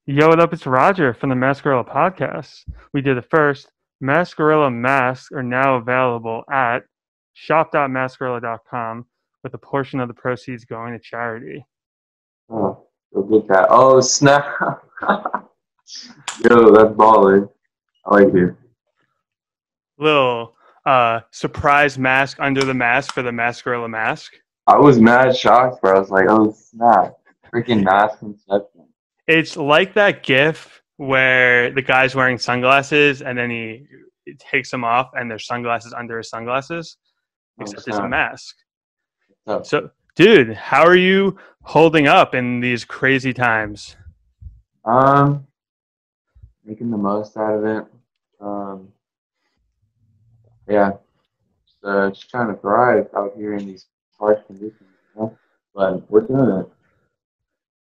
Yo, what up? It's Roger from the Mascarilla podcast. We did it first. Mascarilla masks are now available at shop.mascarilla.com with a portion of the proceeds going to charity. Oh, go get that. Oh, snap. Yo, that's baller. I like it. Little surprise mask under the mask for the Mascarilla mask. I was mad shocked, bro. I was like, oh, snap. Freaking mask inception. It's like that GIF where the guy's wearing sunglasses and then he takes them off and there's sunglasses under his sunglasses, Oh, except it's a snap. mask. So, So, dude, how are you holding up in these crazy times? um, making the most out of it. Um, yeah, just trying to thrive out here in these harsh conditions. But we're doing it,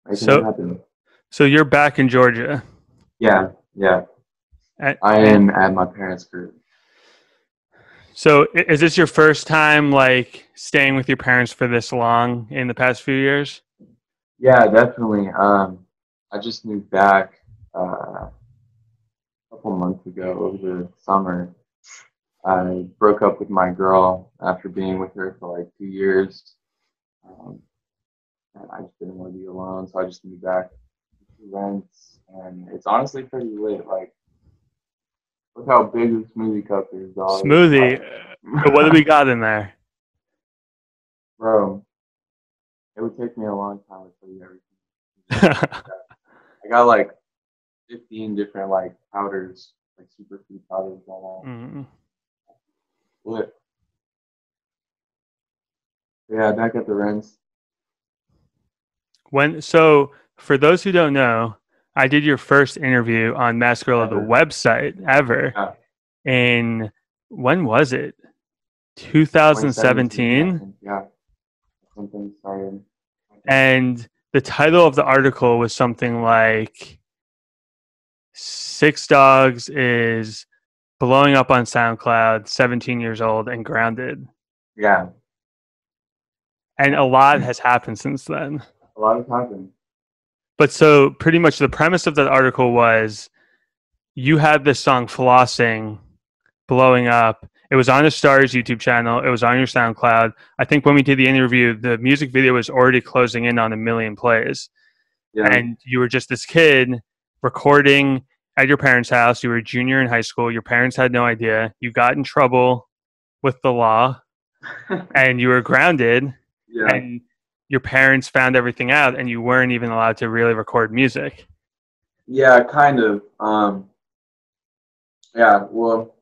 making it So, happen. so you're back in Georgia, Yeah, yeah. I and am at my parents' crib. so is this your first time like staying with your parents for this long in the past few years? Yeah, definitely. I just moved back a couple months ago over the summer. I broke up with my girl after being with her for like 2 years. Um, and I just didn't want to be alone, so I just moved back to rents, and it's honestly pretty lit. Like, look how big this smoothie cup is, dog. It's Smoothie. What do we got in there? bro, it would take me a long time to tell you everything. I got like 15 different like powders, like superfood powders going on. Mm. Lit. Yeah, back at the rents. So for those who don't know, I did your first interview on Mascarilla, the Ever. website ever. Yeah, In when was it? 2017, I 2017. think. Yeah, something started. And the title of the article was something like Six Dogs is blowing up on SoundCloud, 17 years old and grounded. Yeah, And a lot has happened since then. a lot has happened. But so pretty much the premise of that article was you had this song Flossing blowing up. It was on a Stars YouTube channel. It was on your SoundCloud. I think when we did the interview, the music video was already closing in on 1 million plays. Yeah, And you were just this kid recording at your parents' house. You were a junior in high school. Your parents had no idea. You got in trouble with the law and you were grounded, yeah, and your parents found everything out and you weren't even allowed to really record music. yeah, kind of. Yeah, well,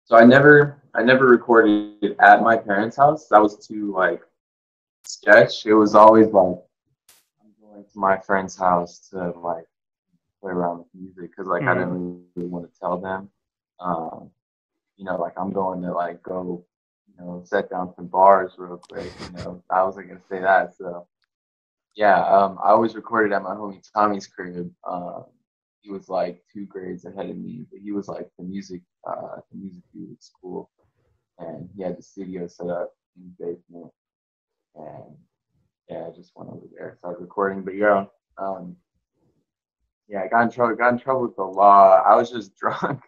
so I never recorded at my parents' house. That was too like sketch. It was always like I'm going to my friend's house to like play around with music because like I Mm. didn't really want to tell them. Um, like I'm going to like go, set down some bars real quick. I wasn't gonna say that. So yeah, I always recorded at my homie Tommy's crib. He was like 2 grades ahead of me, but he was like the music dude at school, and he had the studio set up in the basement. And yeah, I just went over there, started recording. But um, yeah, I got in trouble with the law. I was just drunk,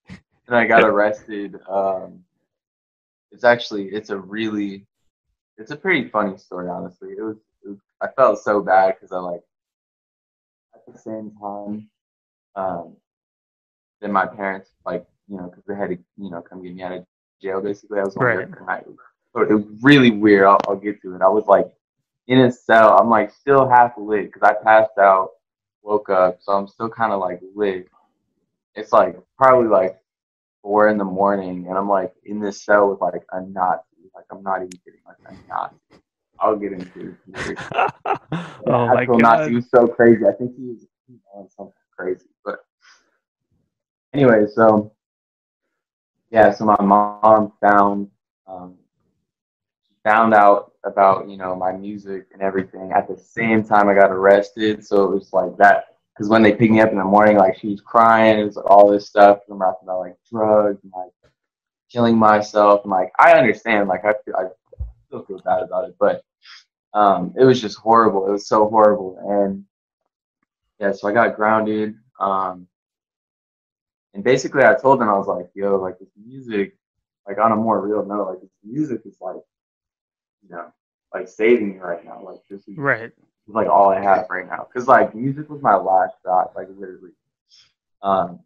and I got arrested. It's a pretty funny story, honestly. I felt so bad because I like at the same time, um, then my parents like because they had to come get me out of jail. Basically, I was only Right. there for a night. So it was really weird. I'll get to it. I was like in a cell. I'm like still half lit because I passed out, woke up, so I'm still kind of like lit. It's like probably like 4 in the morning, and I'm like in this cell with like a Nazi. Like I'm not even kidding, like a Nazi. I'll get into it. It's weird. Yeah, Oh my actual Nazi. He God. was so crazy. I think he was on something crazy. But anyway, so yeah, so my mom um, found out about my music and everything at the same time I got arrested. So it was like that because when they picked me up in the morning, like she was crying. It was all this stuff. I'm talking about like drugs and like killing myself. And like I understand, like I still feel bad about it, but it was just horrible. It was so horrible, and yeah, so I got grounded. And basically I told them, I was like, yo, like this music, like on a more real note, like this music is like, you know, like saving me right now. Like this is Right. like all I have right now. Cause like music was my last shot, like literally. Um,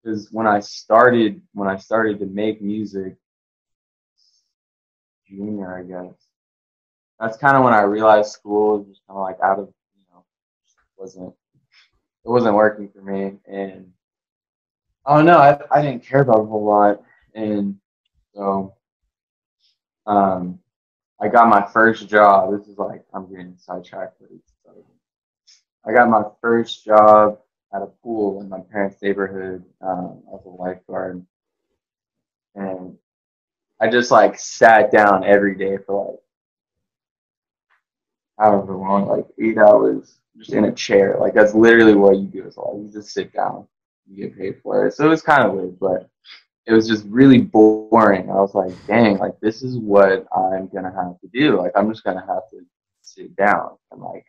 because when I started to make music, junior, I guess, that's kind of when I realized school was just kind of like out of, wasn't it wasn't working for me, and I don't know, I didn't care about it a whole lot, and so um, I got my first job. This is like I'm getting sidetracked, but I got my first job at a pool in my parents' neighborhood as a lifeguard, and I just like sat down every day for like however long, like 8 hours, just in a chair. Like that's literally what you do. Is like you just sit down, you get paid for it. So it was kind of weird, but it was just really boring. I was like, dang, like this is what I'm gonna have to do. Like I'm just gonna have to sit down and like,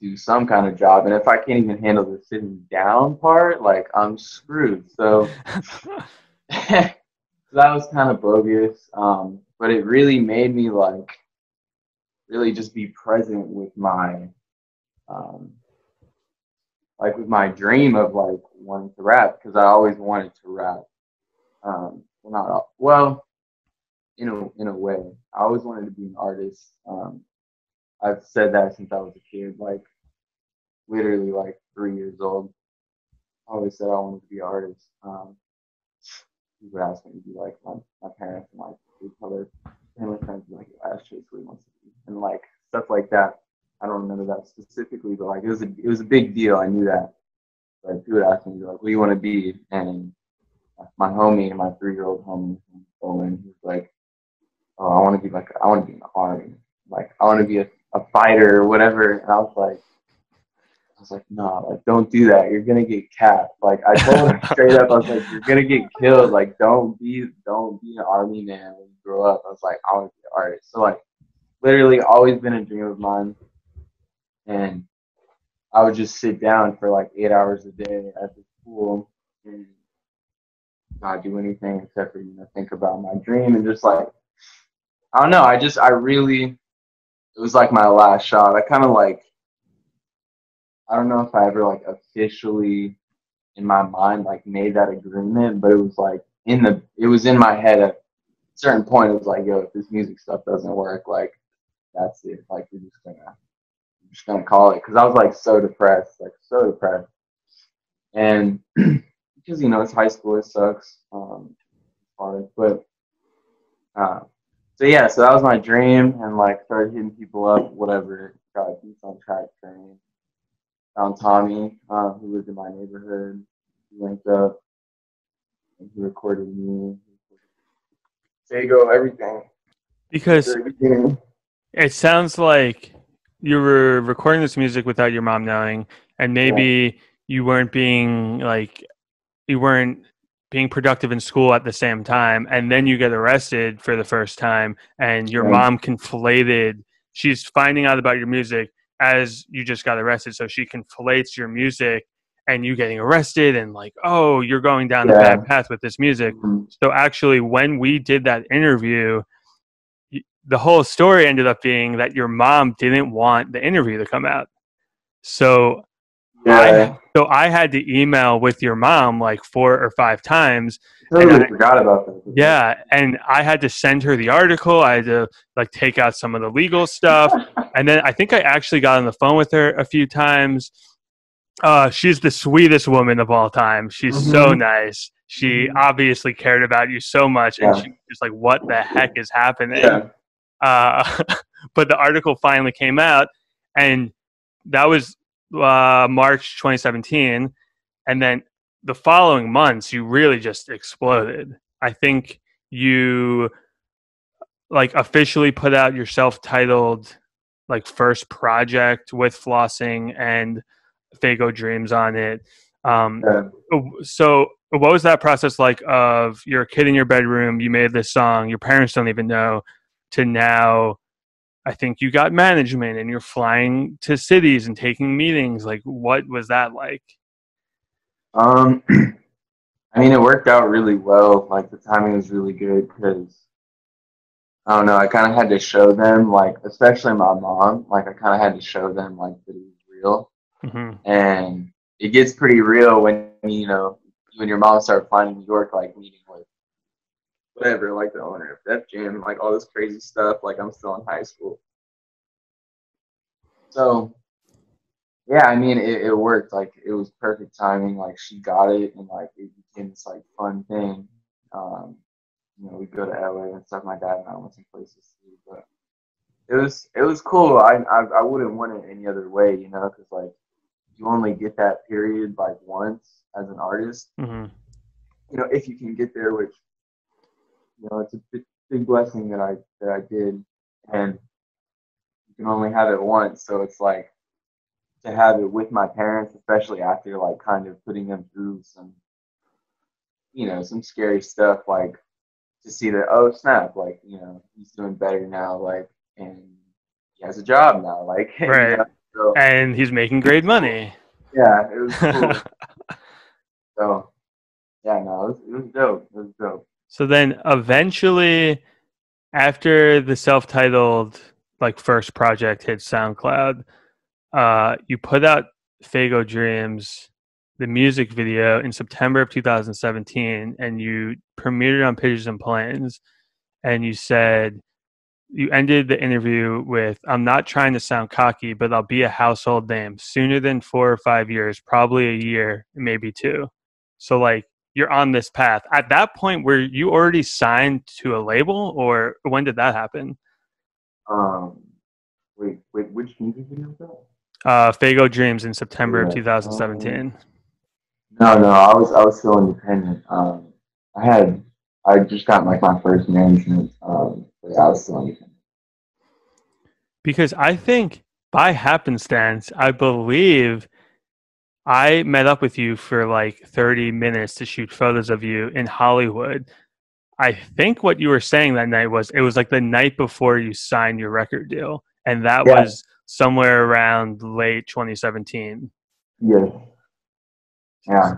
do some kind of job. And if I can't even handle the sitting down part, like I'm screwed. So that was kind of bogus. But it really made me like really just be present um, with my dream of like wanting to rap because I always wanted to rap. Well, not all, well, in a way, I always wanted to be an artist. I've said that since I was a kid, like literally like 3 years old. I always said I wanted to be an artist. People would ask me to be like my parents and like they tell their family friends like ask Chase what he wants to be and like stuff like that. I don't remember that specifically, but like it was a big deal. I knew that. Like people would ask me like, "What do you want to be?" And my homie, my 3-year-old homie, Owen, he was like, "Oh, I want to be in the army. Like I want to be a fighter or whatever." And I was like, no, like don't do that. You're gonna get capped. Like I told him straight up, I was like, you're gonna get killed. Like don't be an army man when you grow up. I was like, I want to be an artist. So like literally always been a dream of mine. And I would just sit down for like 8 hours a day at the pool and not do anything except for, think about my dream and just like I don't know, I really it was like my last shot. I kinda like I don't know if I ever like officially in my mind like made that agreement, but it was like it was in my head at a certain point. It was like, yo, if this music stuff doesn't work, like that's it. Like we're just gonna call it because I was like so depressed, and because it's high school, it sucks, hard, but uh, so yeah, so that was my dream, and like started hitting people up, whatever, got beats on track train, found Tommy, who lived in my neighborhood, he linked up, and he recorded me. Faygo, everything. Because it sounds like you were recording this music without your mom knowing, and Yeah, maybe you weren't being you weren't being productive in school at the same time, and then you get arrested for the first time, and your yeah, mom conflated. She's finding out about your music as you just got arrested, so she conflates your music and you getting arrested, and like, oh, you're going down a bad yeah. path with this music. Mhm. So actually, when we did that interview, the whole story ended up being that your mom didn't want the interview to come out. So Yeah, I had to email with your mom like 4 or 5 times, and totally forgot about that. yeah, and I had to send her the article. I had to like take out some of the legal stuff, and then I think I actually got on the phone with her a few times. She's the sweetest woman of all time. She's so Hmm. nice. She Hmm. obviously cared about you so much, and Yeah, she was just like, "What the heck is happening?" yeah, Uh, but the article finally came out, and that was March 2017. And then the following months, you really just exploded. I think you like officially put out your self-titled like first project with Flossing and Faygo Dreams on it. Um, yeah. so what was that process like of you're a kid in your bedroom, you made this song, your parents don't even know, to now I think you got management and you're flying to cities and taking meetings. Like, what was that like? Um, I mean, it worked out really well. Like the timing was really good because I don't know. I kind of had to show them, like, especially my mom. Like, I kind of had to show them like that it was real, Hmm. and it gets pretty real when you and your mom start flying to New York, like meeting with whatever, like the owner of Def Jam, like all this crazy stuff. Like I'm still in high school, so yeah. I mean, it worked. Like it was perfect timing. Like she got it, and like it became this like fun thing. Um, we go to LA and stuff. My dad and I went some places too, but it was cool. I wouldn't want it any other way, because like you only get that period like once as an artist. Hmm. If you can get there, which it's a big blessing that I did, and you can only have it once. So it's like to have it with my parents, especially after like kind of putting them through some scary stuff, like to see that, oh snap, like he's doing better now, like, and he has a job now, like, Right. so And he's making it great was cool. money. Yeah, it was cool. So yeah, no, it was dope. It was dope. So then eventually, after the self-titled like first project hit SoundCloud, you put out Faygo Dreams, the music video in September of 2017, and you premiered it on Pigeons and Planes. And you said you ended the interview with, "I'm not trying to sound cocky, but I'll be a household name sooner than 4 or 5 years, probably a year, maybe two." So like you're on this path. At that point, were you already signed to a label, or when did that happen? Um, wait, which music video was that? Faygo Dreams in September of Yeah. 2017. No, I was still independent. I had I just got like my first management. But yeah, I was still independent. Because I think by happenstance, I believe I met up with you for like 30 minutes to shoot photos of you in Hollywood. I think what you were saying that night was it was like the night before you signed your record deal. And that Yeah. was somewhere around late 2017. Yes. Yeah.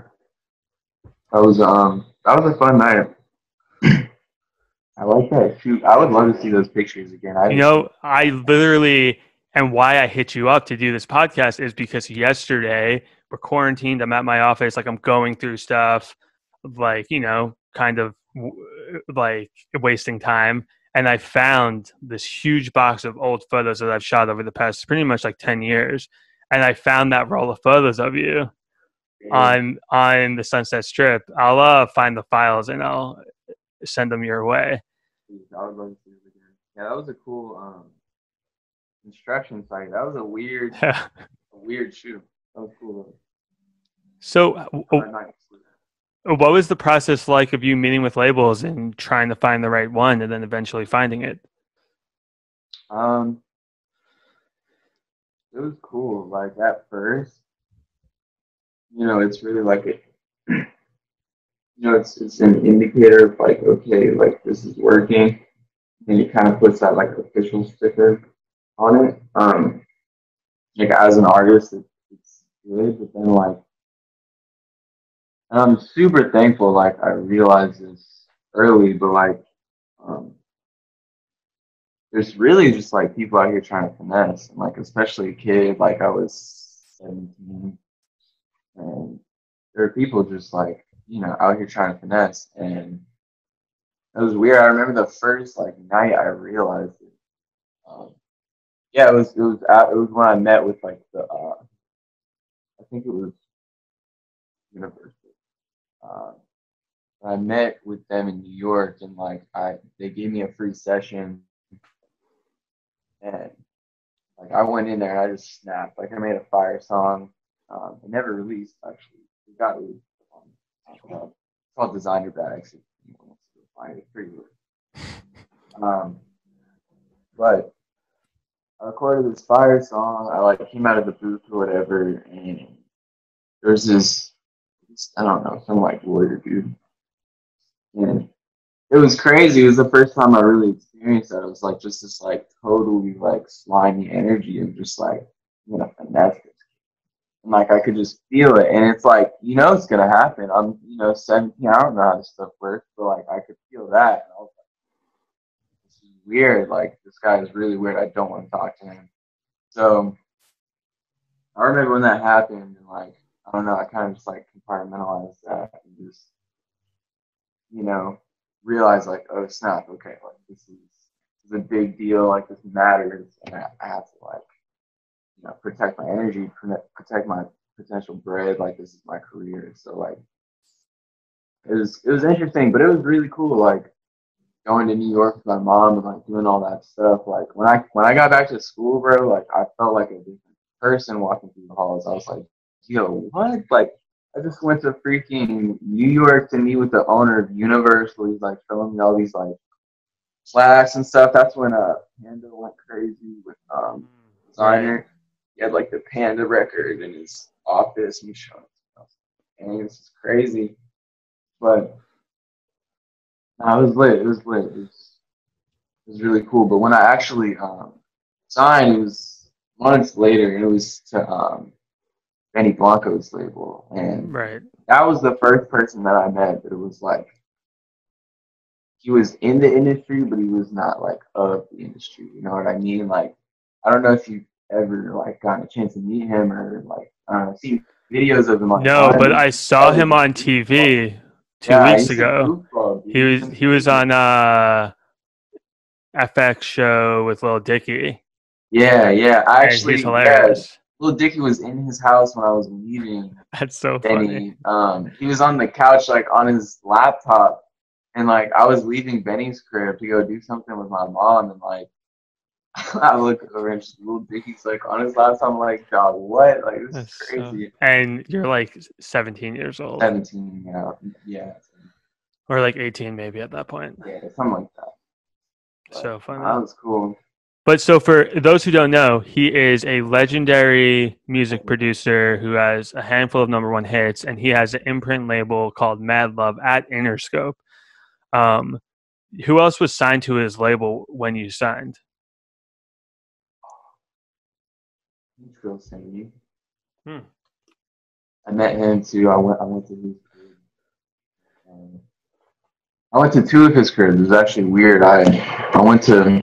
That was a fun night. I like that shoot. I would love to see those pictures again. I You didn't. know, I literally, and why I hit you up to do this podcast is because yesterday we're quarantined. I'm at my office, like I'm going through stuff, like, kind of like wasting time. And I found this huge box of old photos that I've shot over the past pretty much like 10 years. And I found that roll of photos of you on the Sunset Strip. I'll find the files and I'll send them your way. I would love to see it again. Yeah, that was a cool instruction site. That was a weird shoot. That was cool. So, I'm not used to what was the process like of you meeting with labels and trying to find the right one and then eventually finding it? that. It was cool. Like at first, it's really like it's an indicator of like, okay, like this is working, and it kind of puts that like official sticker on it. Like as an artist, it's good, but then like, and I'm super thankful. Like I realized this early, but like, um, there's really just like people out here trying to finesse, and like especially a kid. Like I was 17, and there are people just like out here trying to finesse, and it was weird. I remember the first like night I realized it. Yeah, it was when I met with like I think it was university. Uh, I met with them in New York, and like they gave me a free session, and like I went in there and I just snapped. Like I made a fire song. It never released actually. It got released. It's called Designer Bags. If anyone wants to find it, pretty good. Um, but I recorded this fire song. I like came out of the booth or whatever, and there's this I don't know some like lawyer dude, and it was crazy. It was the first time I really experienced that. It was like just this like totally like slimy energy of just like I'm gonna finesse this. And like I could just feel it. And it's like, you know it's gonna happen. I'm 17, I don't know how this stuff works, but like I could feel that. And I was like, this is weird. Like this guy is really weird. I don't want to talk to him. So I remember when that happened and like I don't know, I kind of just like compartmentalized that and just, you know, realize like, oh snap, okay, like this is a big deal, like this matters, and I have to like, protect my energy, protect my potential bread, like this is my career. So like it was interesting, but it was really cool, like going to New York with my mom and like doing all that stuff. Like when I got back to school, bro, like I felt like a different person walking through the halls. I was like, yo, what? Like I just went to freaking New York to meet with the owner of Universal. He's like showing me all these like plaques and stuff. That's when Panda went crazy with Right. designer. He had like the Panda record in his office and showing stuff. And it's just crazy. But no, it was lit. It was lit. It was really cool. But when I actually signed, it was months later, and it was to Benny Blanco's label, and Right. that was the first person that I met. That it was like he was in the industry, but he was not like of the industry. You know what I mean? Like I don't know if you've ever like gotten a chance to meet him or like I don't know, see videos of him No, online. but But I he's saw him a on goofball. TV two Yeah, weeks he's a ago. goofball, He dude. He's was an he was idiot. on FX show with Lil Dicky, Yeah, yeah. and he's Actually, yeah. hilarious. Little Dicky was in his house when I was leaving That's so funny. Benny. He was on the couch, like on his laptop, and like I was leaving Benny's crib to go do something with my mom, and like I look over and just Little Dicky's like on his laptop. I'm like, dog, what? Like this is That's so. crazy. And you're like 17 years old, 17, yeah, or like 18 maybe at that point. yeah, something like that. But So funny. that was cool. But so for those who don't know, he is a legendary music producer who has a handful of number one hits, and he has an imprint label called Mad Love at Interscope. Um, who else was signed to his label when you signed? Real Sandy. Hmm. I met him too. I went to his crib. I went to two of his cribs. It was actually weird. I went to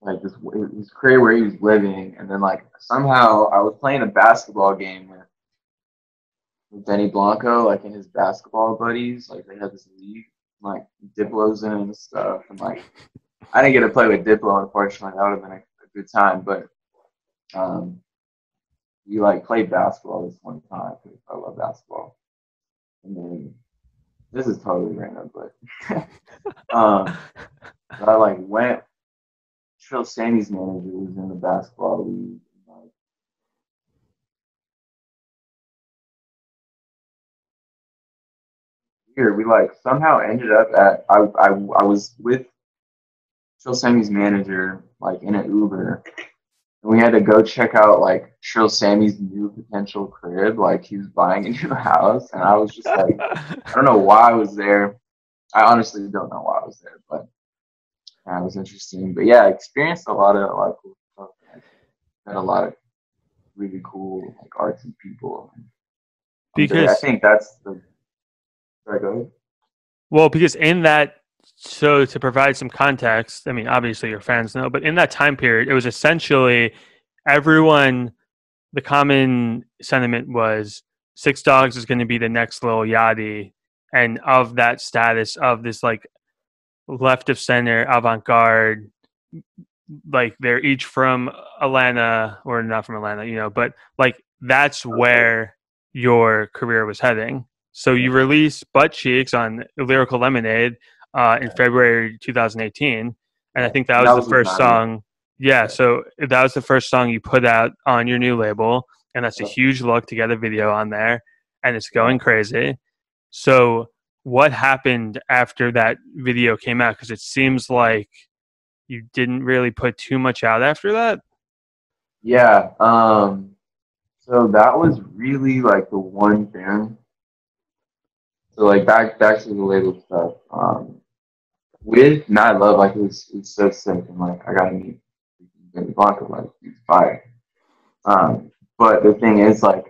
like this crib where he was living, and then like somehow I was playing a basketball game with Benny Blanco, like in his basketball buddies. Like they had this league, like Diplo's in it and stuff, and like I didn't get to play with Diplo, unfortunately. That would have been a good time, but um, we like played basketball this one time because I love basketball. And then this is totally random, but I like went. Trill Sammy's manager was in the basketball league. Like, here we like somehow ended up at I was with Trill Sammy's manager like in an Uber, and we had to go check out like Trill Sammy's new potential crib. Like he was buying a new house, and I was just like, I don't know why I was there. I honestly don't know why I was there, but yeah, it was interesting. But yeah, I experienced a lot of cool stuff. Man. Met a lot of really cool like artsy people. I Because think that's the. Sorry, go ahead. because in that, so to provide some context, I mean, obviously your fans know, but in that time period, it was essentially everyone. The common sentiment was Six Dogs is going to be the next Lil Yachty, and of that status of this like left of center avant garde, like they're each from Atlanta or not from Atlanta, but like that's Okay. where your career was heading. So Yeah. you released Butt Cheeks on Lyrical Lemonade in Yeah. February 2018, and I Yeah. think that And was that the was with first Naya. song. Yeah, Yeah. so that was the first song you put out on your new label, and that's a Yeah. huge look to get a video on there, and it's Yeah. going crazy. So what happened after that video came out? Because it seems like you didn't really put too much out after that. Yeah. So that was really like the one thing So like back to the label stuff. With Mad Love, like it's so sick, and like I gotta meet Benny Blanco, like he's fire. But the thing is, like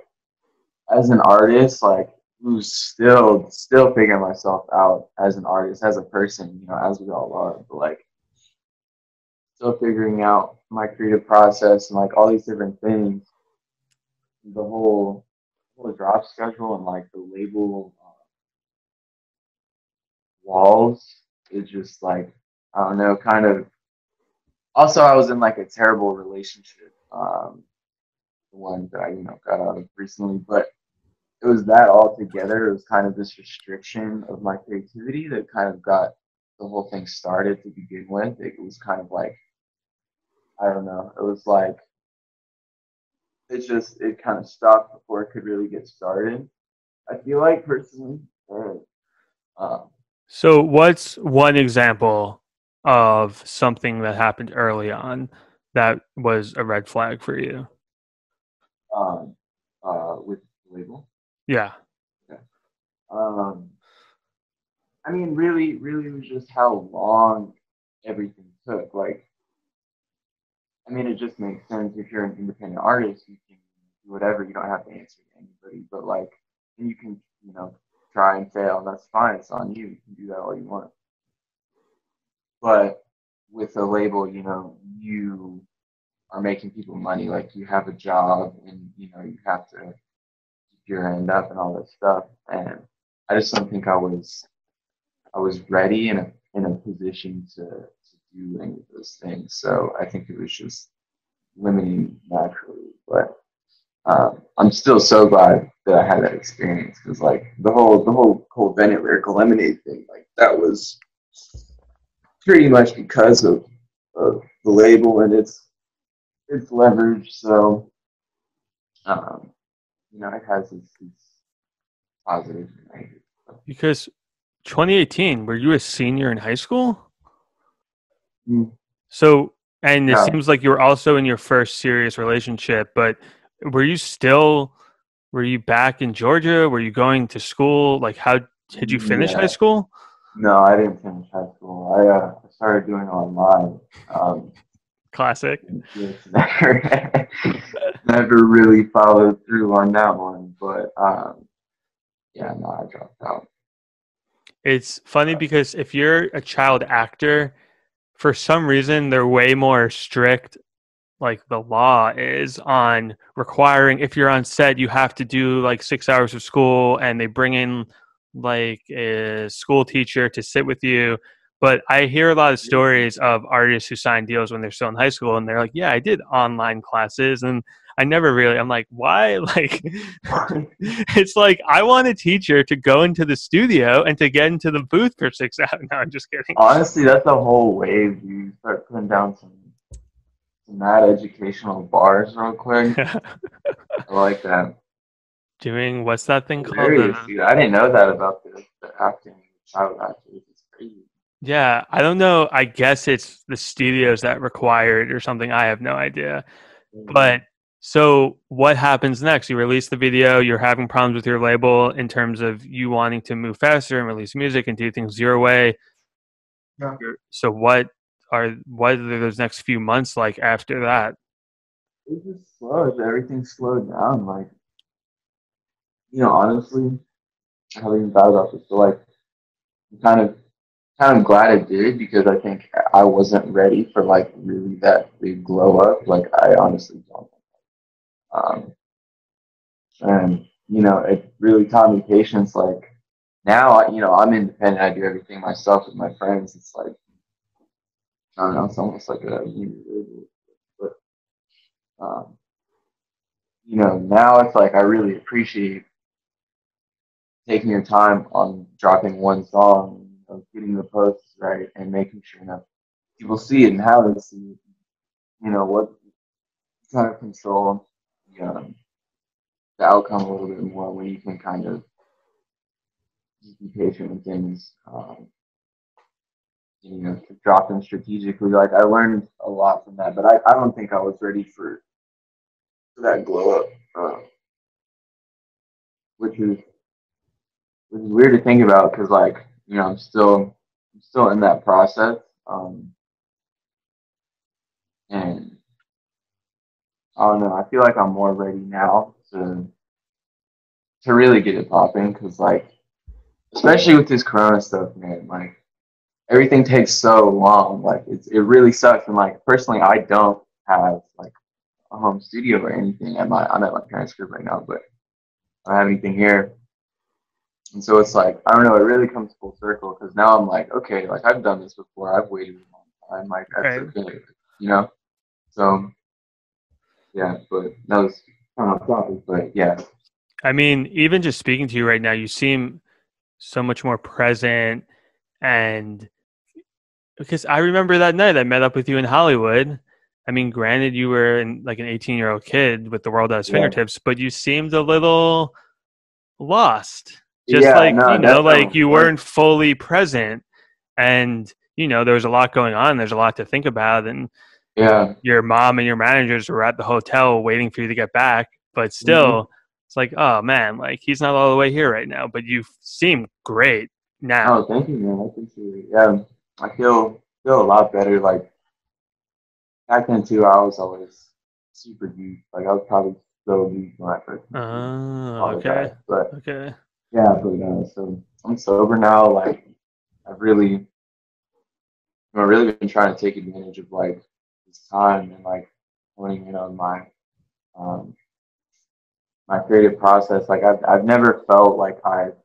as an artist, like who's still figuring myself out as an artist, as a person, you know, as we all are, but like still figuring out my creative process and like all these different things, the whole drop schedule and like the label walls is just like I don't know, kind of. Also, I was in like a terrible relationship, the one that I got out of recently, but it was that all together. It was kind of this restriction of my creativity that kind of got the whole thing started to begin with. It was kind of like I don't know. It was like it kind of stopped before it could really get started. I feel like personally, um, So, what's one example of something that happened early on that was a red flag for you? um, with the label. Yeah. Yeah. Um, I mean, really, it was just how long everything took. Like, I mean, it just makes sense if you're an independent artist, you can do whatever. You don't have to answer to anybody, but like, and you can, try and fail. That's fine. It's on you. You can do that all you want. But with a label, you are making people money. Like, you have a job, and you have to keep your end up and all that stuff. And I just don't think I was ready in a position to do any of those things. So I think it was just limiting naturally. But I'm still so glad that I had that experience because like the whole Bennett lyrical lemonade thing, like that was pretty much because of the label and its leverage. So um, it has its positives and negatives. Because 2018, were you a senior in high school? Mm, So, and it yeah, seems like you were also in your first serious relationship, but were you still, were you back in Georgia? Were you going to school? Like, how did you finish high yeah. school? No, I didn't finish high school. I started doing online. Classic. And just never really followed through on that one. But yeah, no, I dropped out. It's funny because if you're a child actor, for some reason, they're way more strict like the law is on requiring if you're on set you have to do like 6 hours of school and they bring in like a school teacher to sit with you, but I hear a lot of stories of artists who sign deals when they're still in high school and they're like, yeah, I did online classes and I never really, I'm like, why? Like it's like I want a teacher to go into the studio and to get into the booth for 6 hours. No, I'm just kidding. Honestly, that's a whole wave. You start putting down some mad educational bars real quick. I like that. Doing what's that thing called, Hilarious, dude. I didn't know that about the acting, child actors. It's crazy. yeah, I don't know. I guess it's the studios that require it or something. I have no idea. Mm. But so what happens next? You release the video, you're having problems with your label in terms of you wanting to move faster and release music and do things your way. Yeah. So what are those next few months like after that? It just slowed. Everything slowed down. Like, honestly, I haven't even thought about this, but like, I'm kind of glad it did because I think I wasn't ready for like really that big glow up. Like I honestly don't. Um, and it really taught me patience. Like now, I'm independent. I do everything myself with my friends. It's like I don't know. It's almost like a but um, now it's like I really appreciate taking your time on dropping one song, getting the posts right, and making sure that people see it and how they see it. What kind of control the outcome a little bit more when you can kind of just be patient with things. To drop them strategically. Like I learned a lot from that, but I don't think I was ready for that glow up, which is which is weird to think about because like I'm still in that process. And I don't know. I feel like I'm more ready now to really get it popping because like especially with this Corona stuff, man. Like everything takes so long. Like it really sucks. And like personally, I don't have like a home studio or anything. I'm at my parents' crib right now, but I don't have anything here. And so it's like I don't know. It really comes full circle because now I'm like, okay, like I've done this before. I've waited a long time. Like that's Right. okay, you know. So yeah, but that was kind of off topic. But yeah, I mean, even just speaking to you right now, you seem so much more present. And because I remember that night I met up with you in Hollywood. I mean, granted, you were like an 18-year-old kid with the world at his yeah, fingertips, but you seemed a little lost. Just yeah. like, No, like definitely. you weren't fully present. And, there was a lot going on. There's a lot to think about. And Yeah. your mom and your managers were at the hotel waiting for you to get back. But Hmm. still, it's like, oh man, like he's not all the way here right now. But you seem great Oh, now. thank you, man. I appreciate it. Yeah, I feel a lot better. Like back then too, I was always super deep. Like I was probably so deep when I first met you, Oh, all the okay. time. But Okay. yeah, so I'm sober now. Like I've really been trying to take advantage of like this time and like honing in on um my creative process. Like I've never felt like I've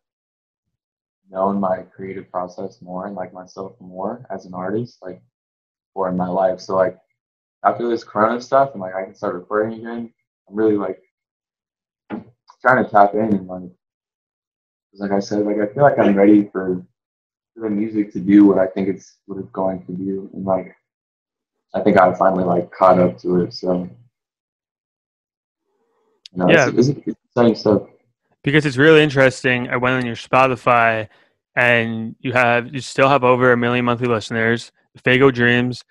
known my creative process more and like myself more as an artist, like or in my life. So like after this Corona stuff and like I can start recording again, I'm really like trying to tap in and like, 'cause like I said, like I feel like I'm ready for the music to do what it's going to do, and like I think I finally like caught up to it. So Yeah, it's exciting stuff. because it's really interesting. I went on your Spotify, and you still have over 1 million monthly listeners. Faygo Dreams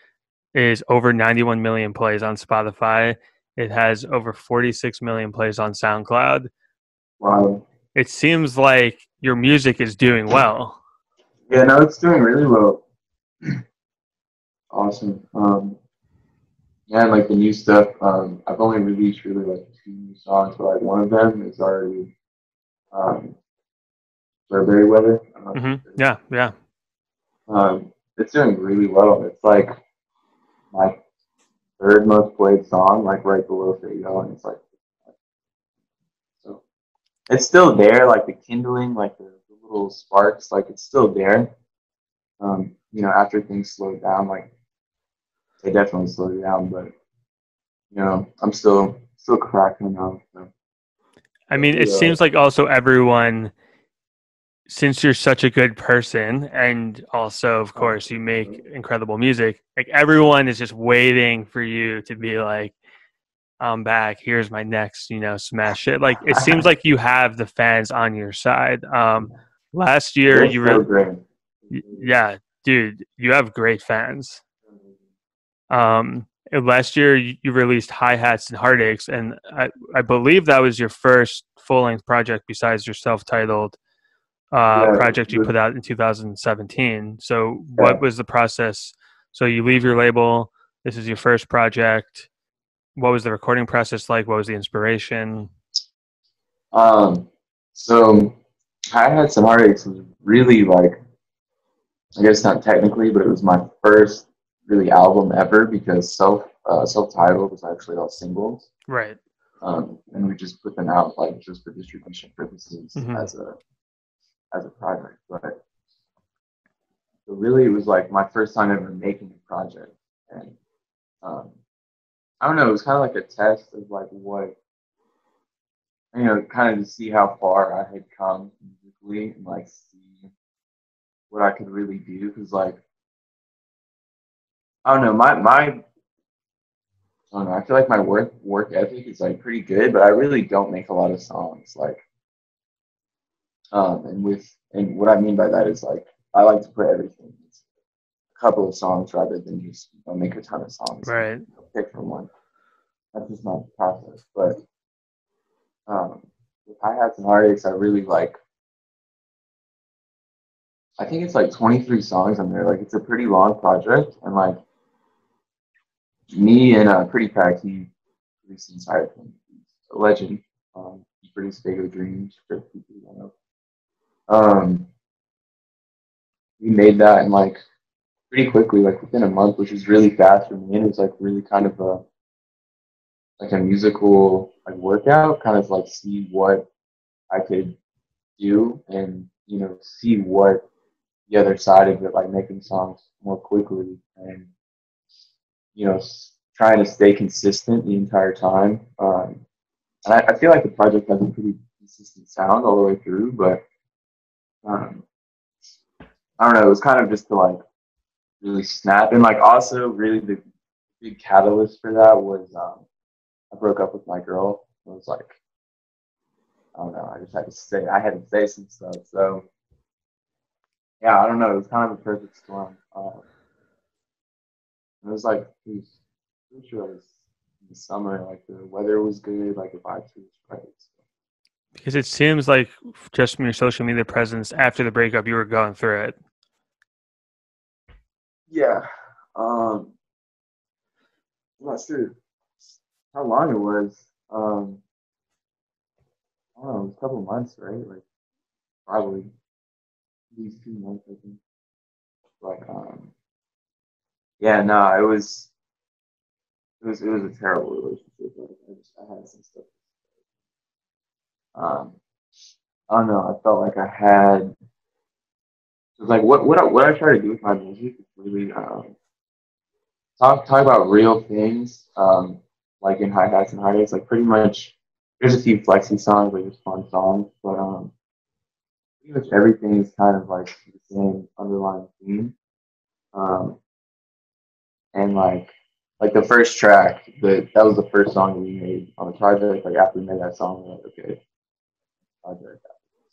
is over 91 million plays on Spotify. It has over 46 million plays on SoundCloud. Wow. It seems like your music is doing well. Yeah, no, it's doing really well. Awesome. Yeah, and like the new stuff. I've only released really like two new songs, but like one of them is already um, Burberry Weather. I don't know if you've heard Yeah, yeah. it's doing really well. It's like my third most played song, like right below Faygo, and it's like so it's still there, like the kindling, like the little sparks, like it's still there. After things slowed down, like they definitely slowed down, but I'm still cracking on. So I mean, it seems like also everyone, since you're such a good person, and also, of course, you make incredible music, like everyone is just waiting for you to be like, I'm back. Here's my next, smash hit. Like it seems like you have the fans on your side. Last year they're you so really, great. yeah, dude, you have great fans. Last year you released Hi Hats and Heartaches, and I believe that was your first full length project besides your self titled Yeah, project you put out in 2017. So what yeah. was the process? So you leave your label. This is your first project. What was the recording process like? What was the inspiration? Um, so I had some heartaches. Was really like I guess not technically, but it was my first really album ever because self-titled was actually all singles. Right. And we just put them out like just for distribution purposes Hmm. as a project. But really, it was like my first time ever making a project, and um, I don't know. It was kind of like a test of like what kind of to see how far I had come musically and like see what I could really do. Because like I don't know, I don't know. I feel like my work ethic is like pretty good, but I really don't make a lot of songs. Like and what I mean by that is like I like to put everything in a couple of songs rather than just make a ton of songs and Right. pick from one. That's just not the process. But um, with hi hats and heartaches, I really like I think it's like 23 songs on there. Like it's a pretty long project, and like me and Pretty Pack, he produced the entire thing. He's a legend. He produced Faygo Dreams for people who don't know. Um, we made that in like pretty quickly, like within a month, which is really fast for me. And it was like really kind of a musical like workout, kind of like see what I could do and see what the other side of it, like making songs more quickly and trying to stay consistent the entire time. And I feel like the project has a pretty consistent sound all the way through, but um, I don't know. It was kind of just to like really snap, and like also really the big catalyst for that was I broke up with my girl. It was like I don't know. I had to say some stuff. So yeah, I don't know. It was kind of a perfect storm. It was like pretty sure it was in the summer. Like the weather was good. Like the vibes was right. So. Because it seems like just from your social media presence after the breakup, you were going through it. Yeah. I'm not sure how long it was. I don't know. It was a couple of months, right? Like probably these 2 months, I think. But yeah, no, it was a terrible relationship. Like, I had some stuff. Um, I don't know. I felt like I had. It was like what I try to do with my music is really talk about real things. Like in hi hats and hi hats. Like pretty much, there's a few flexy songs, like just fun songs, but pretty much everything is kind of like the same underlying theme. Um, and like the first track, that was the first song we made on the project. Like after we made that song, we're like, okay, project.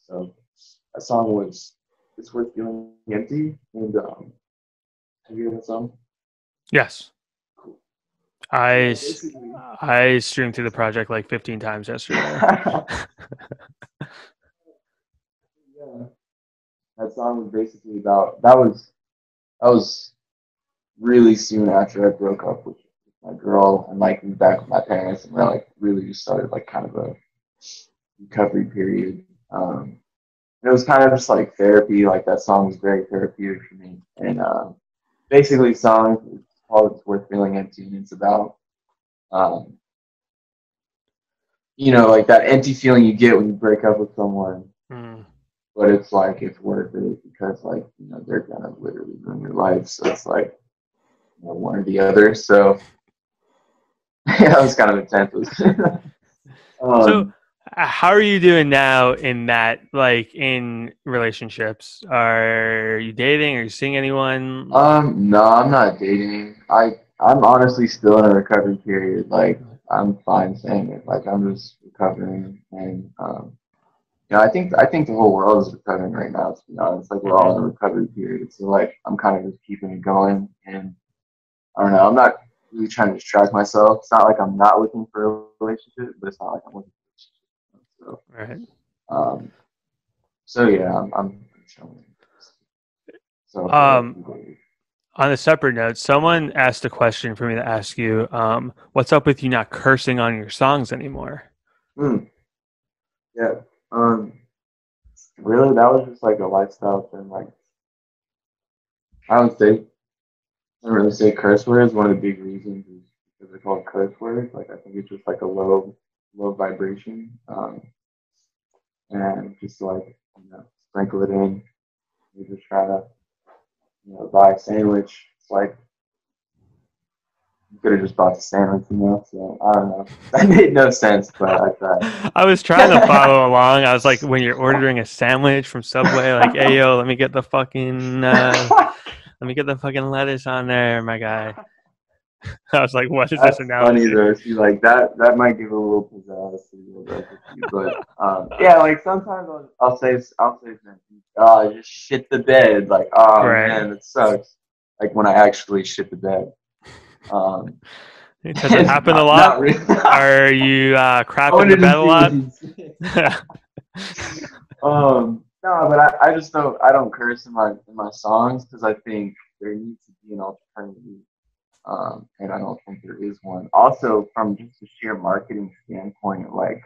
So that song was "It's Worth Feeling Empty." And have you heard that song? Yes. Cool. So I, yeah, basically, I streamed through the project like 15 times yesterday. yeah, that song was basically about that was really soon after I broke up with my girl and like moved back with my parents, and we like really just started like kind of a recovery period. It was kind of just like therapy. Like that song was very therapeutic for me. And basically, song it's called "It's Worth Feeling Empty," and it's about um, like that empty feeling you get when you break up with someone. Mm. But it's like it's worth it because like they're gonna literally ruin your life. So it's like one or the other. So yeah, that was kind of intense. So, um, how are you doing now in that, like in relationships? Are you dating? Are you seeing anyone? no, I'm not dating. I'm honestly still in a recovery period. Like I'm fine saying it. Like I'm just recovering, and I think the whole world is recovering right now. To be honest, like we're Mm-hmm. all in a recovery period. So like I'm kind of just keeping it going, and I don't know. I'm not really trying to distract myself. It's not like I'm not looking for a relationship, but it's not like I'm looking for a relationship. Right. Um, so yeah, I'm chilling. So what about Um, you? on a separate note, someone asked a question for me to ask you. What's up with you not cursing on your songs anymore? Hmm. Yeah. Um. Really, that was just like a lifestyle thing. Like I would say, I don't really say curse words. One of the big reasons is because they're called curse words. Like I think it's just like a low vibration. And just like sprinkle it in. You just try to buy a sandwich. It's like you could have just bought the sandwich. So I don't know. That made no sense, but I I was trying to follow along. I was like, when you're ordering a sandwich from Subway, like, hey yo, let me get the fucking lettuce on there, my guy. I was like, what is this That's funny analogy? though. See, like that might give a little pizzazz to the recipe, but yeah, like sometimes I'll say something. Oh, I just shit the bed. Like, oh Right. man, it sucks. Like when I actually shit the bed. Um, Does it happen a not lot? really. Are you I crapping the wanted bed to a see what lot? you said. No, but I just don't curse in my songs because I think there needs to be an alternative, and I don't think there is one. Also, from just a sheer marketing standpoint, like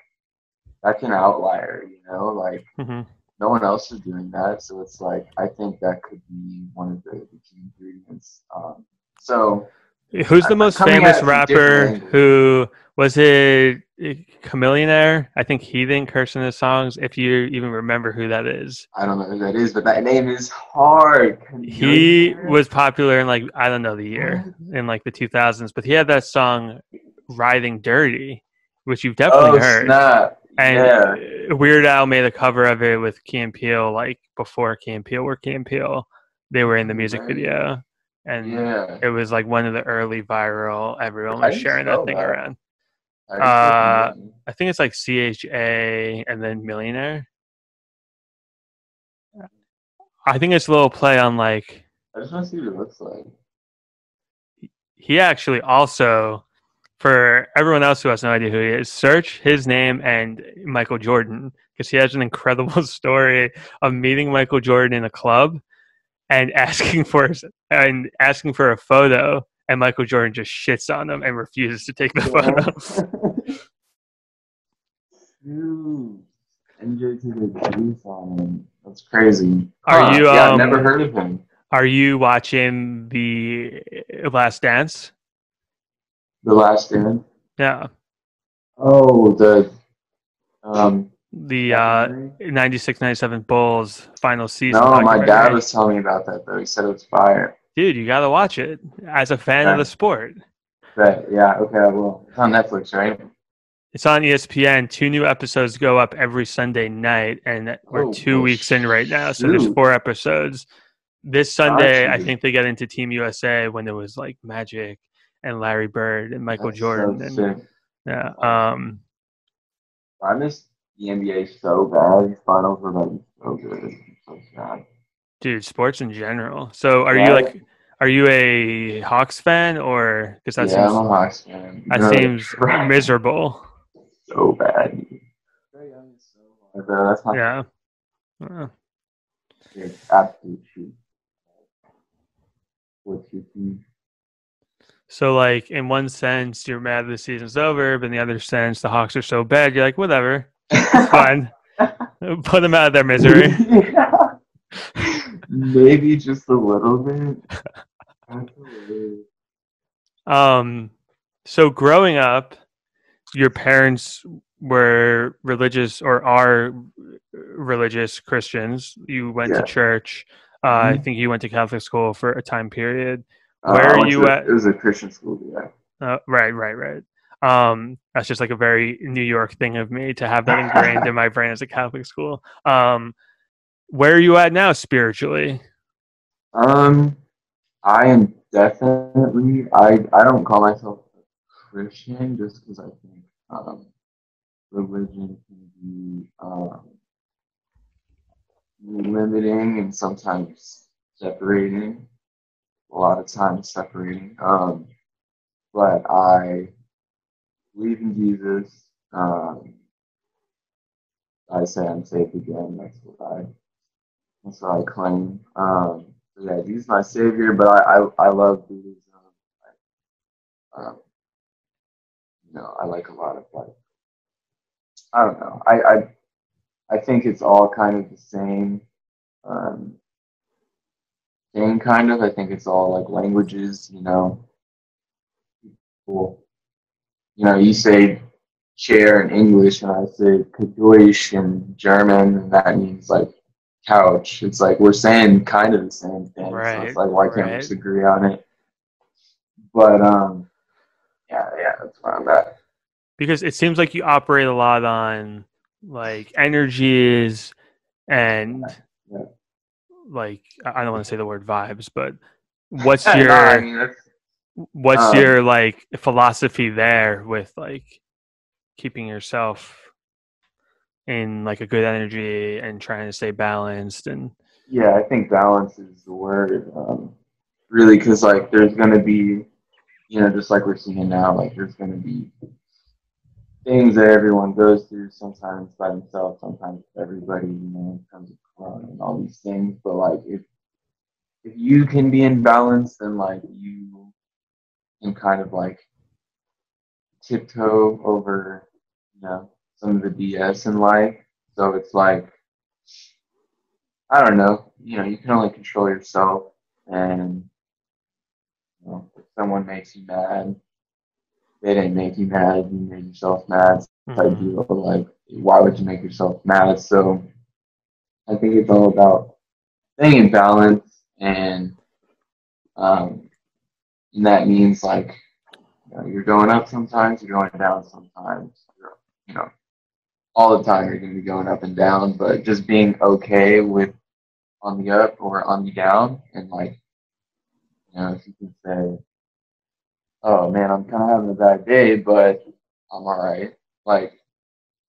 that's an outlier, like Hmm. no one else is doing that, so it's like I think that could be one of the key ingredients. So Who's the I'm most coming at famous it from different rapper? angles. Who was it? Chameleonaire? I think he didn't curse in his songs. If you even remember who that is, I don't know who that is, but that name is hard. he Chameleon? was popular in like I don't know the year What? in like the 2000s, but he had that song "Riding Dirty," which you've definitely Oh heard. snap! And Yeah, Weird Al made a cover of it with Key and Peele, like before Key and Peele were Key and Peele. They were in the music right. video, and Yeah. it was like one of the early viral. Everyone How was do you sharing that spell thing that? around. How do you spell Uh, chameleon? I think it's like CHA and then millionaire. I think it's a little play on like I just want to see what it looks like. he actually also, for everyone else who has no idea who he is, search his name and Michael Jordan because he has an incredible story of meeting Michael Jordan in a club and asking for a photo, and Michael Jordan just shits on him and refuses to take the photo. Dude, NJ to the juice on him. That's crazy. Are Huh? you Yeah, I've never heard of him. are you watching the Last Dance? The Last Stand. Yeah, Oh, the the documentary. 96-97 Bulls final season No, my dad documentary. was telling me about that though. He said it was fire. Dude, you gotta watch it as a fan of Okay. the sport. But yeah, okay, I will. It's on Netflix, right? It's on ESPN. Two new episodes go up every Sunday night, and we're Oh, 2 weeks in right now. So there's shoot. four episodes. This Got Sunday, I you. think they get into Team USA when it was like Magic and Larry Bird and Michael That's so Jordan, and sick. yeah, I miss the NBA so bad. These finals were like so good. I'm so sad. dude, sports in general. So Right? are you a Hawks fan, or because Yeah, I'm a Hawks fan. that No, seems right. miserable? So bad. Trae Young is so hard, bro. That's my Yeah. Uh, favorite. Absolute shoot. What's your team? So, like, in one sense, you're mad the season's over, but in the other sense, the Hawks are so bad, you're like, whatever, it's fine. Put them out of their misery. Yeah. Maybe just a little bit. That's hilarious. Um, so growing up, your parents were religious or are religious Christians. You went to Yeah. church. I Mhm. think you went to Catholic school for a time period. Where I are went to you at? it was a Christian school. Yeah. Right. That's just like a very New York thing of me to have that ingrained in my brain as a Catholic school. Where are you at now spiritually? Um, I am definitely. I don't call myself a Christian just because I think religion can be limiting and sometimes separating. A lot of times separating. But I believe in Jesus. I say I'm safe again. That's what I claim. So yeah, Jesus my savior. But I love Buddhism. Um, I like a lot of like I don't know. I think it's all kind of the same um, thing. Kind of. I think it's all like languages. Cool. You say chair in English, and I say Kadosh in German, and that means like couch. It's like we're saying kind of the same thing. So it's Right, like why can't we right. just agree on it? But yeah, that's where I'm at. Because it seems like you operate a lot on like energies and Yeah. like I don't want to say the word vibes, but what's No, I your mean that's what's um your like philosophy there with like keeping yourself in like a good energy and trying to stay balanced and yeah, I think balance is the word. Really, because like there's gonna be, just like we're seeing now, like there's gonna be things that everyone goes through, sometimes by themselves, sometimes with everybody, you know, in terms of corona and all these things. But like if you can be in balance, then like you can kind of like tiptoe over, you know, some of the BS in life. So it's like, I don't know, you know, you can only control yourself. And, you know, if someone makes you mad, they didn't make you mad, you made yourself mad type Hmm. deal. Like, why would you make yourself mad? So I think it's all about staying in balance. Um, and that means like, you know, you're going up sometimes, you're going down sometimes. You know, all the time you're going to be going up and down, but just being okay with on the up or on the down, and like, you know, if you can say, "Oh man, I'm kind of having a bad day, but I'm all right," like,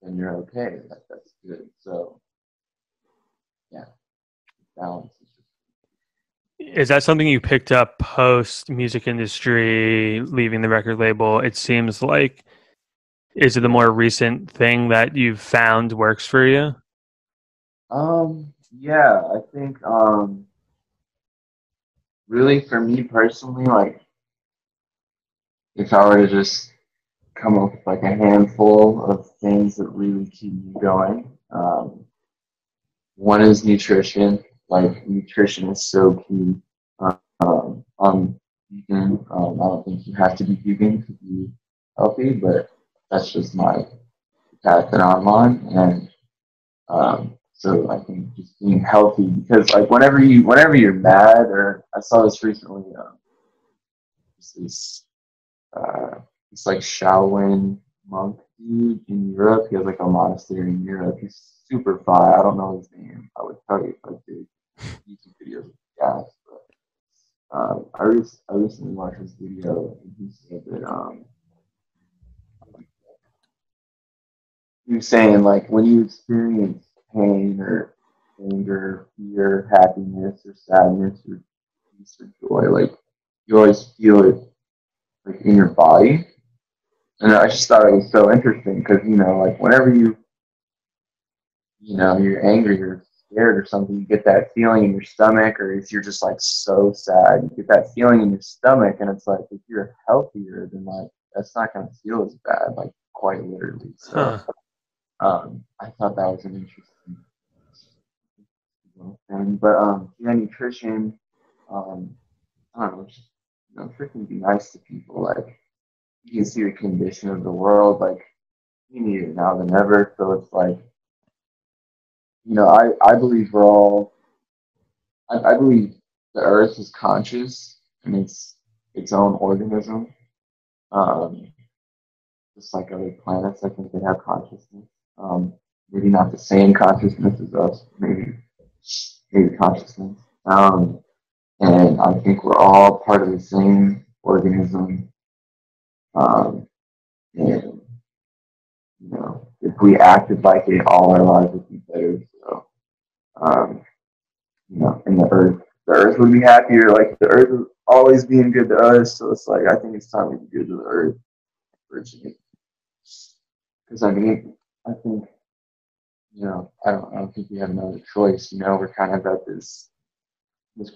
then you're okay. Like that's good. So yeah, balance is just. Is that something you picked up post music industry, leaving the record label? It seems like, is it the Yeah. more recent thing that you've found works for you? Yeah, I think really for me personally, like if I were to just come up with like a handful of things that really keep me going, one is nutrition. Like nutrition is so key. I'm vegan. I don't think you have to be vegan to be healthy, but that's just my path that I'm on. And so I think just being healthy, because like whenever you're mad, or I saw this recently, this uh, this like Shaolin monk dude in Europe. He has like a monastery in Europe. He's super fire. I don't know his name. I would tell you if I did YouTube videos with guys, but I recently watched this video, and he said that he was saying like when you experience pain or anger, fear, happiness, or sadness, or peace or joy, like you always feel it like in your body. And I just thought it was so interesting because, you know, like whenever you know, you're angry or scared or something, you get that feeling in your stomach, or if you're just like so sad, you get that feeling in your stomach, and it's like if you're healthier, then like that's not gonna feel as bad, like quite literally. So Huh. I thought that was an interesting thing. But yeah, nutrition, um, I don't know, just, you know, freaking be nice to people. Like you can see the condition of the world, like you need it now than ever. So it's like, you know, I believe we're all I believe the Earth is conscious and it's its own organism. Um, just like other planets, I think they have consciousness. Maybe not the same consciousness as us, maybe consciousness. And I think we're all part of the same organism. Um, and you know, if we acted like it, all our lives would be better. So um, you know, and the earth would be happier. Like the earth is always being good to us. So it's like I think it's time to be good to the earth originally. Because I mean, I think, you know, I don't think we have another choice. You know, we're kind of at this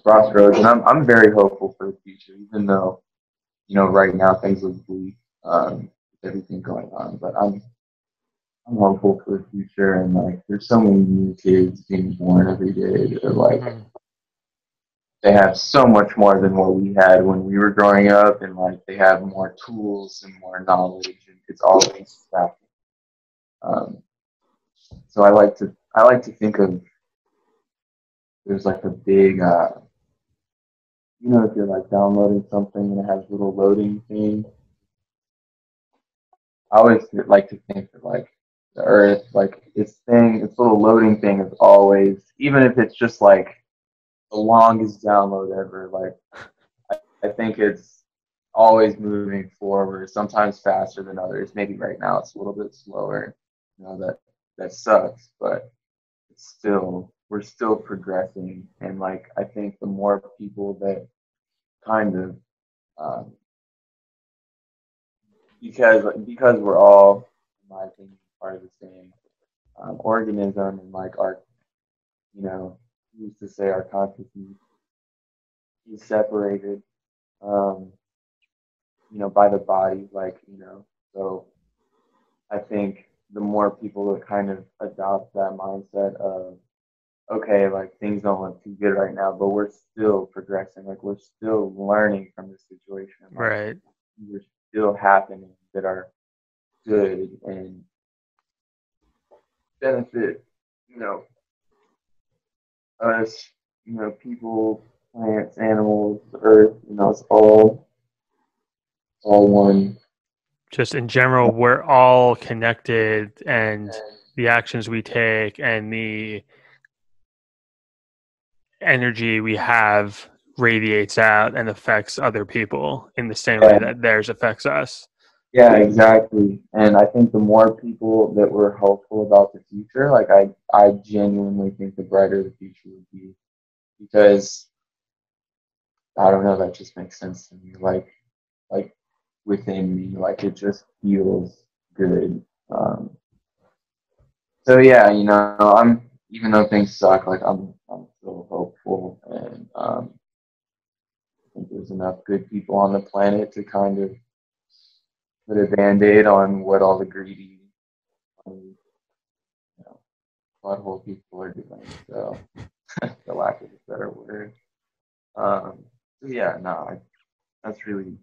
crossroads, and I'm very hopeful for the future, even though, you know, right now things look bleak with everything going on. But I'm hopeful for the future, and like there's so many new kids being born every day that are like Hmm. they have so much more than what we had when we were growing up, and like they have more tools and more knowledge, and it's always that. Um, so I like to think of there's like a big you know, if you're like downloading something and it has a little loading thing. I always like to think that like the Earth, like its little loading thing is always, even if it's just like the longest download ever. Like I think it's always moving forward, sometimes faster than others. Maybe right now it's a little bit slower. You know, that sucks, but it's still we're still progressing. And like I think the more people that kind of um, because we're all in my opinion, part of the same organism, and like our, you know, we used to say our consciousness is separated, um, by the body, like, so I think the more people that kind of adopt that mindset of, okay, like things don't look too good right now, but we're still progressing, like we're still learning from this situation, like Right. we're still happening that are good and benefit, you know, us, people, plants, animals, earth, it's all one. Just in general, we're all connected, and the actions we take and the energy we have radiates out and affects other people in the same way Yeah, that theirs affects us. yeah, exactly. And I think the more people that were hopeful about the future, like I genuinely think the brighter the future would be, because I don't know, that just makes sense to me. Like within me, like it just feels good. So yeah, I'm, even though things suck, like I'm still hopeful, and I think there's enough good people on the planet to kind of put a band-aid on what all the greedy, you know, butthole people are doing. So, the lack of a better word. So yeah, no, that's really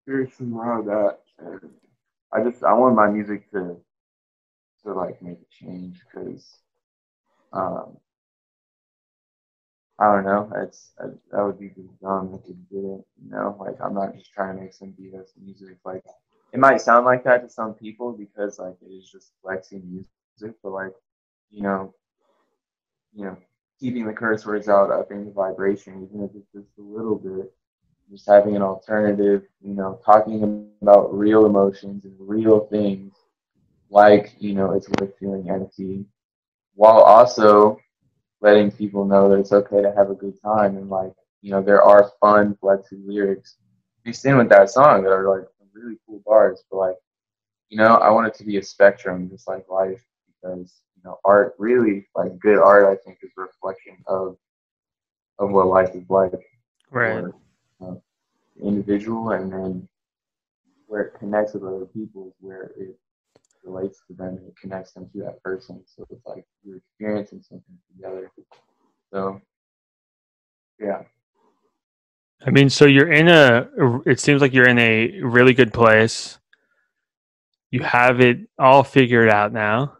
seriously wrong with that. And I want my music to like make a change, because um, I don't know. That would be just dumb if it didn't. Like I'm not just trying to make some BS music. Like it might sound like that to some people because like it is just flexing music, but like you know, you know, keeping the curse words out, upping the vibration, even if it's just a little bit. Just having an alternative, talking about real emotions and real things, like it's worth feeling empty, while also letting people know that it's okay to have a good time, and like there are fun flexy lyrics mixed in with that song that are like really cool bars, but like I want it to be a spectrum, just like life, because art, really like good art, I think is a reflection of what life is like Right. for the individual, and then where it connects with other people is where it relates to them and it connects them to that person, so it's like you're experiencing something together. So yeah. I mean, so it seems like you're in a really good place. You have it all figured out now.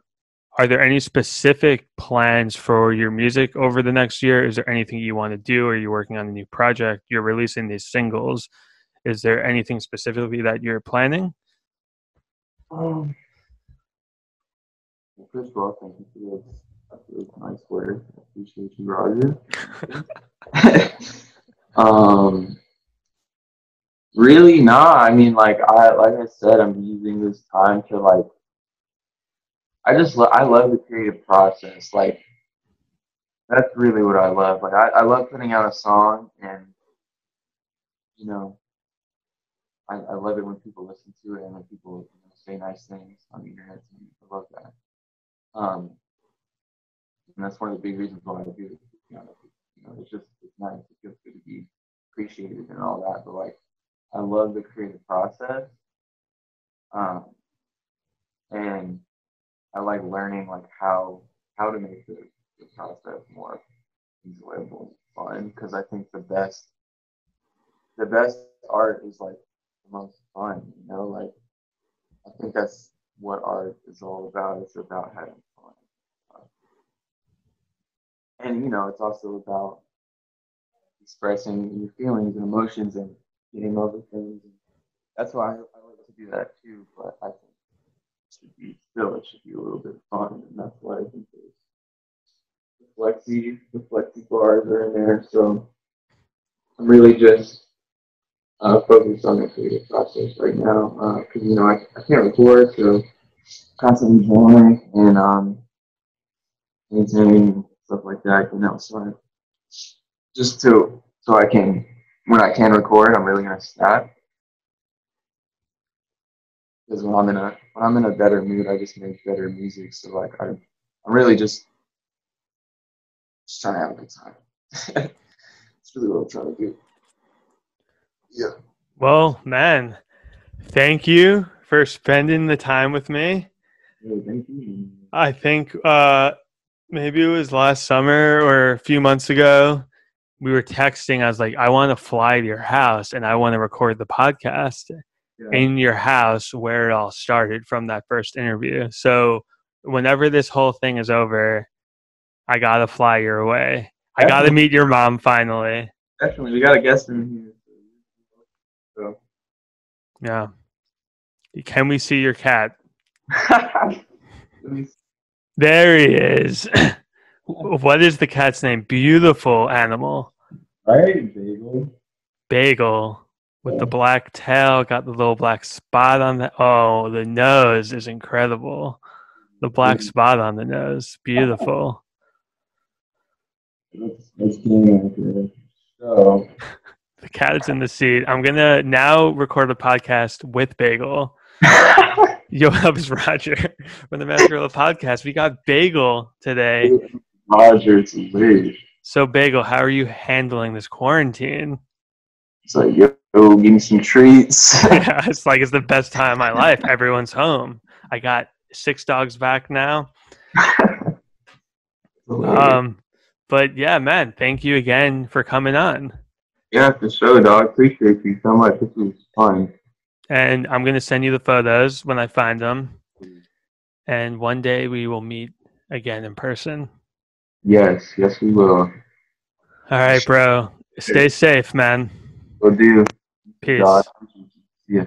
Are there any specific plans for your music over the next year? Is there anything you want to do? Are you working on a new project? You're releasing these singles. Is there anything specifically that you're planning? um, First of all, thank you for this. That's a really nice word. I appreciate you, Roger. um, Really, nah. I mean, like I said, I'm using this time to like. I love the creative process. Like that's really what I love. Like I love putting out a song, and you know, I love it when people listen to it and when people say nice things on the internet to me. I love that. Um, and that's one of the big reasons why I do it. It's nice. It feels good to be appreciated and all that. But like, I love the creative process, um, and I like learning like how to make the process more enjoyable and fun. Because I think the best art is like the most fun. Like I think that's what art is all about. It's about having fun, and it's also about expressing your feelings and emotions and getting over things. And that's why I like to do that too. But I think it should be a little bit fun, and that's why I think the flexi bars are in there. So I'm really just focused on the creative process right now, because I can't record, so constantly drawing and painting stuff like that. So just so I can, when I can record, I'm really gonna snap. because when I'm in a better mood, I just make better music. So like I'm really just trying to have a good time. That's really what I'm trying to do. Yeah. Well, man, thank you for spending the time with me. Yeah, thank you. I think maybe it was last summer or a few months ago. We were texting. I was like, I want to fly to your house and I want to record the podcast Yeah. in your house where it all started from that first interview. So whenever this whole thing is over, I got to fly your way. I got to meet your mom finally. Definitely. We got a guest in here. So. Yeah. Can we see your cat? There he is. What is the cat's name? Beautiful animal. Right, Bagel. Bagel with the black tail, got the little black spot on the. Oh, the nose is incredible. The black spot on the nose, beautiful. Let's get so. The cat is in the seat. I'm gonna now record a podcast with Bagel. Yo, that was Roger from the Master of the Podcast. We got Bagel today. Roger, it's weird. So, Bagel, how are you handling this quarantine? It's like, yo, give me some treats. Yeah, it's like it's the best time of my life. Everyone's home. I got 6 dogs back now. But yeah, man, thank you again for coming on. Yeah, for sure, dog. Appreciate you so much. This was fun. And I'm going to send you the photos when I find them. And one day we will meet again in person. Yes, we will. All right, bro. Stay safe, man. Will do. Peace. God. Yeah.